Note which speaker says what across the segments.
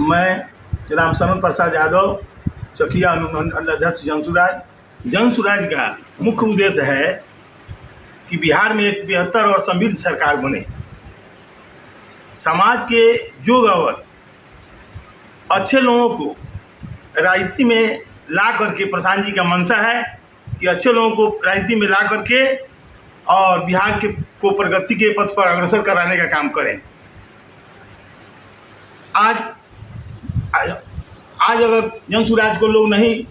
Speaker 1: मैं रामशरण प्रसाद यादव, चकिया अनुमंडल अध्यक्ष जनसुराज का मुख्य उद्देश्य है कि बिहार में एक बेहतर और समृद्ध सरकार बने। समाज के योग्य और अच्छे लोगों को राजनीति में ला करके प्रशांत जी का मंशा है कि अच्छे लोगों को राजनीति में ला करके और बिहार के को प्रगति के पथ पर अग्रसर कराने का काम करें। आज अगर जनसुराज को लोग नहीं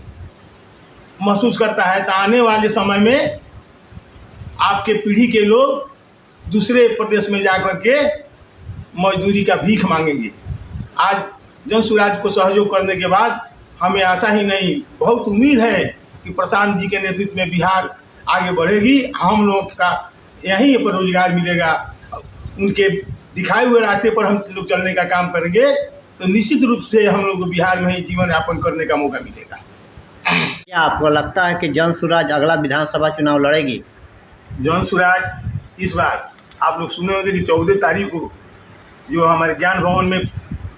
Speaker 1: महसूस करता है तो आने वाले समय में आपके पीढ़ी के लोग दूसरे प्रदेश में जा कर के मजदूरी का भीख मांगेंगे। आज जनसुराज को सहयोग करने के बाद हमें आशा ही नहीं, बहुत उम्मीद है कि प्रशांत जी के नेतृत्व में बिहार आगे बढ़ेगी। हम लोग का यहीं पर रोजगार मिलेगा। उनके दिखाए हुए रास्ते पर हम लोग चलने का काम करेंगे तो निश्चित रूप से हम लोग को बिहार में ही जीवन यापन करने का मौका मिलेगा।
Speaker 2: क्या आपको लगता है कि जनसुराज अगला विधानसभा चुनाव लड़ेगी?
Speaker 1: जनसुराज इस बार आप लोग सुने होंगे कि 14 तारीख को जो हमारे ज्ञान भवन में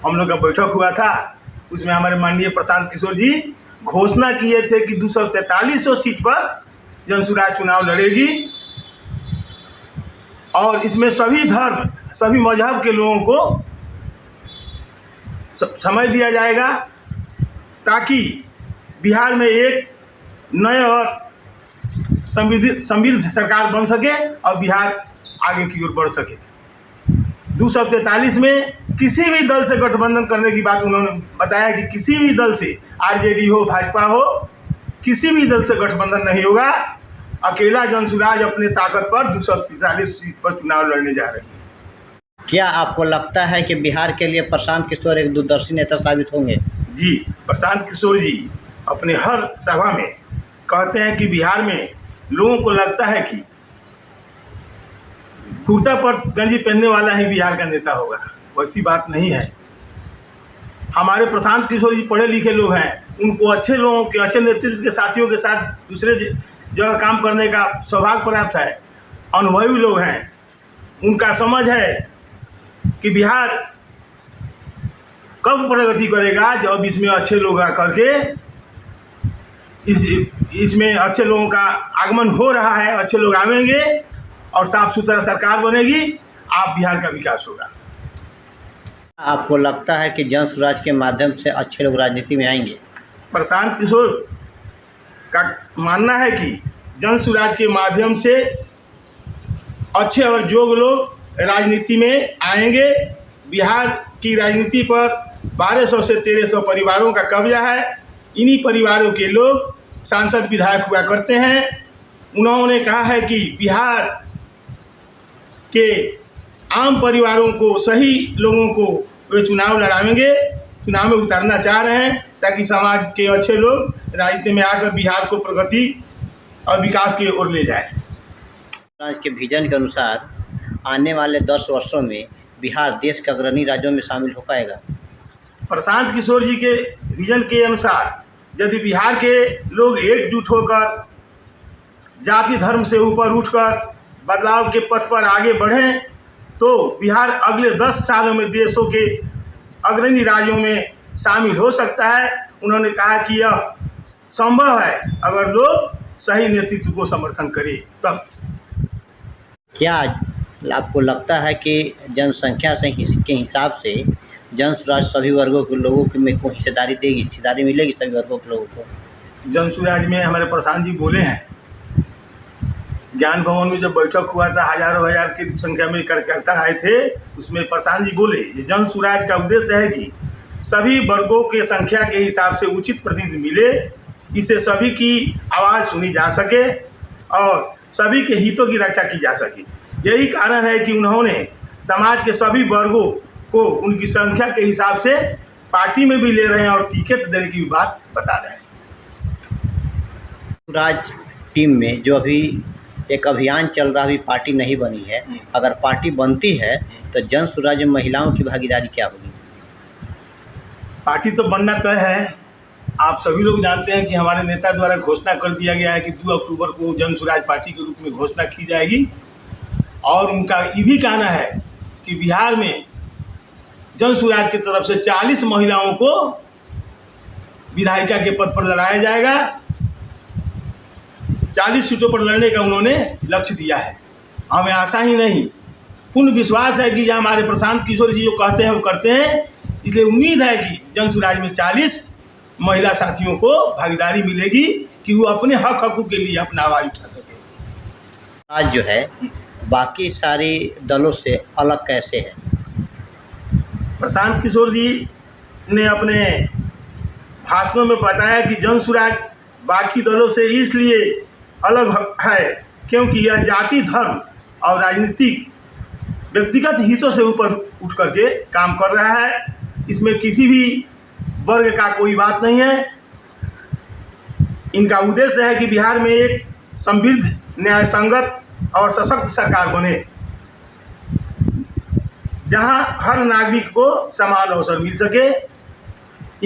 Speaker 1: हम लोग का बैठक हुआ था, उसमें हमारे माननीय प्रशांत किशोर जी घोषणा किए थे कि 243 सीट पर जनसुराज चुनाव लड़ेगी और इसमें सभी धर्म, सभी मजहब के लोगों को समय दिया जाएगा ताकि बिहार में एक नए और समृद्ध सरकार बन सके और बिहार आगे की ओर बढ़ सके। 243 में किसी भी दल से गठबंधन करने की बात उन्होंने बताया कि किसी भी दल से, आरजेडी हो, भाजपा हो, किसी भी दल से गठबंधन नहीं होगा। अकेला जनसुराज अपने ताकत पर 243 सीट पर चुनाव लड़ने जा रही है।
Speaker 2: क्या आपको लगता है कि बिहार के लिए प्रशांत किशोर एक दूरदर्शी नेता साबित होंगे? जी,
Speaker 1: प्रशांत किशोर जी अपने हर सभा में कहते हैं कि बिहार में लोगों को लगता है कि कुर्ता पर गंजी पहनने वाला ही बिहार का नेता होगा। वैसी बात नहीं है। हमारे प्रशांत किशोर जी पढ़े लिखे लोग हैं, उनको अच्छे लोगों के, अच्छे नेतृत्व के साथियों के साथ दूसरे जगह काम करने का सौभाग्य प्राप्त है। अनुभवी लोग हैं, उनका समझ है कि बिहार कब प्रगति करेगा जब इसमें अच्छे लोग आकर के इसमें अच्छे लोगों का आगमन हो रहा है, अच्छे लोग आवेंगे और साफ सुथरा सरकार बनेगी, आप बिहार का विकास होगा।
Speaker 2: आपको लगता है कि जनसुराज के माध्यम से अच्छे लोग राजनीति में आएंगे?
Speaker 1: प्रशांत किशोर का मानना है कि जनसुराज के माध्यम से अच्छे और योग्य लोग राजनीति में आएंगे। बिहार की राजनीति पर 1200 से 1300 परिवारों का कब्जा है। इन्हीं परिवारों के लोग सांसद विधायक हुआ करते हैं। उन्होंने कहा है कि बिहार के आम परिवारों को, सही लोगों को वे चुनाव लड़ाएंगे, चुनाव में उतारना चाह रहे हैं ताकि समाज के अच्छे लोग राजनीति में आकर बिहार को प्रगति और विकास की ओर ले जाए।
Speaker 2: आज के विजन के अनुसार आने वाले 10 वर्षों में बिहार देश के अग्रणी राज्यों में शामिल हो पाएगा?
Speaker 1: प्रशांत किशोर जी के विजन के अनुसार यदि बिहार के लोग एकजुट होकर जाति धर्म से ऊपर उठकर बदलाव के पथ पर आगे बढ़ें तो बिहार अगले 10 सालों में देशों के अग्रणी राज्यों में शामिल हो सकता है। उन्होंने कहा कि यह संभव है अगर लोग सही नेतृत्व को समर्थन करें तब।
Speaker 2: क्या आपको लगता है कि जनसंख्या से के हिसाब से जनसुराज सभी वर्गों के लोगों में को हिस्सेदारी देगी, हिस्सेदारी मिलेगी सभी वर्गों के लोगों को?
Speaker 1: जनसुराज में हमारे प्रशांत जी बोले हैं, ज्ञान भवन में जब बैठक हुआ था, हजारों हजार की संख्या में कार्यकर्ता आए थे, उसमें प्रशांत जी बोले ये जनसुराज का उद्देश्य है कि सभी वर्गों के संख्या के हिसाब से उचित प्रतिनिधि मिले, इससे सभी की आवाज़ सुनी जा सके और सभी के हितों की रक्षा की जा सके। यही कारण है कि उन्होंने समाज के सभी वर्गों को उनकी संख्या के हिसाब से पार्टी में भी ले रहे हैं और टिकट देने की भी बात बता रहे हैं।
Speaker 2: जनसुराज टीम में जो अभी एक अभियान चल रहा, अभी पार्टी नहीं बनी है, अगर पार्टी बनती है तो जनसुराज में महिलाओं की भागीदारी क्या होगी?
Speaker 1: पार्टी तो बनना तय है। आप सभी लोग जानते हैं कि हमारे नेता द्वारा घोषणा कर दिया गया है कि 2 अक्टूबर को जनसुराज पार्टी के रूप में घोषणा की जाएगी और उनका ये भी कहना है कि बिहार में जन सुराज की तरफ से 40 महिलाओं को विधायिका के पद पर लड़ाया जाएगा। 40 सीटों पर लड़ने का उन्होंने लक्ष्य दिया है। हमें आशा ही नहीं, पूर्ण विश्वास है कि जो हमारे प्रशांत किशोर जी जो कहते हैं वो करते हैं। इसलिए उम्मीद है कि जन सुराज में 40 महिला साथियों को भागीदारी मिलेगी कि वो अपने हकों के लिए अपना आवाज़ उठा सके।
Speaker 2: आज जो है बाकी सारे दलों से अलग कैसे है?
Speaker 1: प्रशांत किशोर जी ने अपने भाषणों में बताया कि जन सुराज बाकी दलों से इसलिए अलग है क्योंकि यह जाति, धर्म और राजनीतिक व्यक्तिगत हितों से ऊपर उठ करके काम कर रहा है। इसमें किसी भी वर्ग का कोई बात नहीं है। इनका उद्देश्य है कि बिहार में एक समृद्ध, न्याय संगत और सशक्त सरकार बने, जहां हर नागरिक को समान अवसर मिल सके।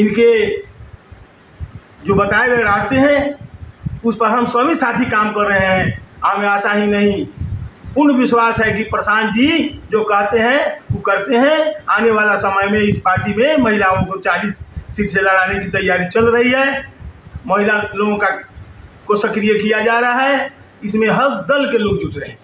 Speaker 1: इनके जो बताए गए रास्ते हैं उस पर हम सभी साथी काम कर रहे हैं। हमें आशा ही नहीं, पूर्ण विश्वास है कि प्रशांत जी जो कहते हैं वो करते हैं। आने वाला समय में इस पार्टी में महिलाओं को 40 सीट से लड़ाने की तैयारी चल रही है। महिला लोगों को सक्रिय किया जा रहा है। इसमें हर दल के लोग जुट रहे हैं।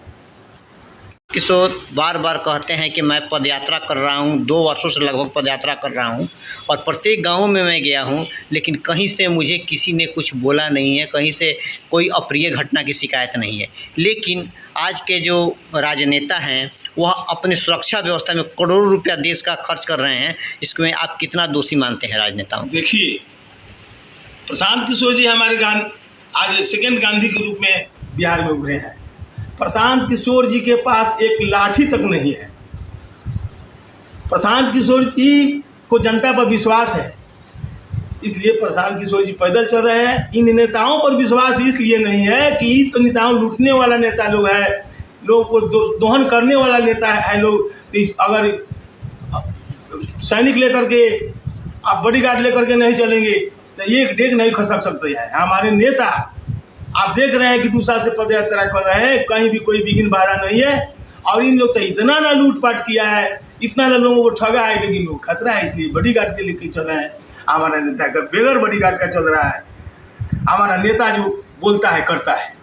Speaker 2: किशोर बार बार कहते हैं कि मैं पदयात्रा कर रहा हूं, 2 वर्षों से लगभग पदयात्रा कर रहा हूं और प्रत्येक गांव में मैं गया हूं, लेकिन कहीं से मुझे किसी ने कुछ बोला नहीं है, कहीं से कोई अप्रिय घटना की शिकायत नहीं है। लेकिन आज के जो राजनेता हैं वह अपने सुरक्षा व्यवस्था में करोड़ों रुपया देश का खर्च कर रहे हैं। इसमें आप कितना दोषी मानते हैं राजनेताओं?
Speaker 1: देखिए, प्रशांत किशोर जी हमारे आज सेकेंड गांधी के रूप में बिहार में उभरे हैं। प्रशांत किशोर जी के पास एक लाठी तक नहीं है। प्रशांत किशोर जी को जनता पर विश्वास है, इसलिए प्रशांत किशोर जी पैदल चल रहे हैं। इन नेताओं पर विश्वास इसलिए नहीं है कि तो नेताओं लूटने वाला नेता लोग है, लोग को दोहन करने वाला नेता है लोग। अगर सैनिक लेकर के आप बॉडीगार्ड लेकर के नहीं चलेंगे तो एक डेग नहीं खसक सकते हैं। हमारे नेता आप देख रहे हैं कि 2 साल से पदयात्रा कर रहे हैं, कहीं भी कोई विघ्न बाधा नहीं है। और इन लोग तो इतना ना लूटपाट किया है, इतना ना लोगों को ठगा है, लेकिन लोग खतरा है इसलिए बॉडीगार्ड के लेके चल रहे हैं। हमारा नेता बगैर बॉडीगार्ड का चल रहा है। हमारा नेता जो बोलता है करता है।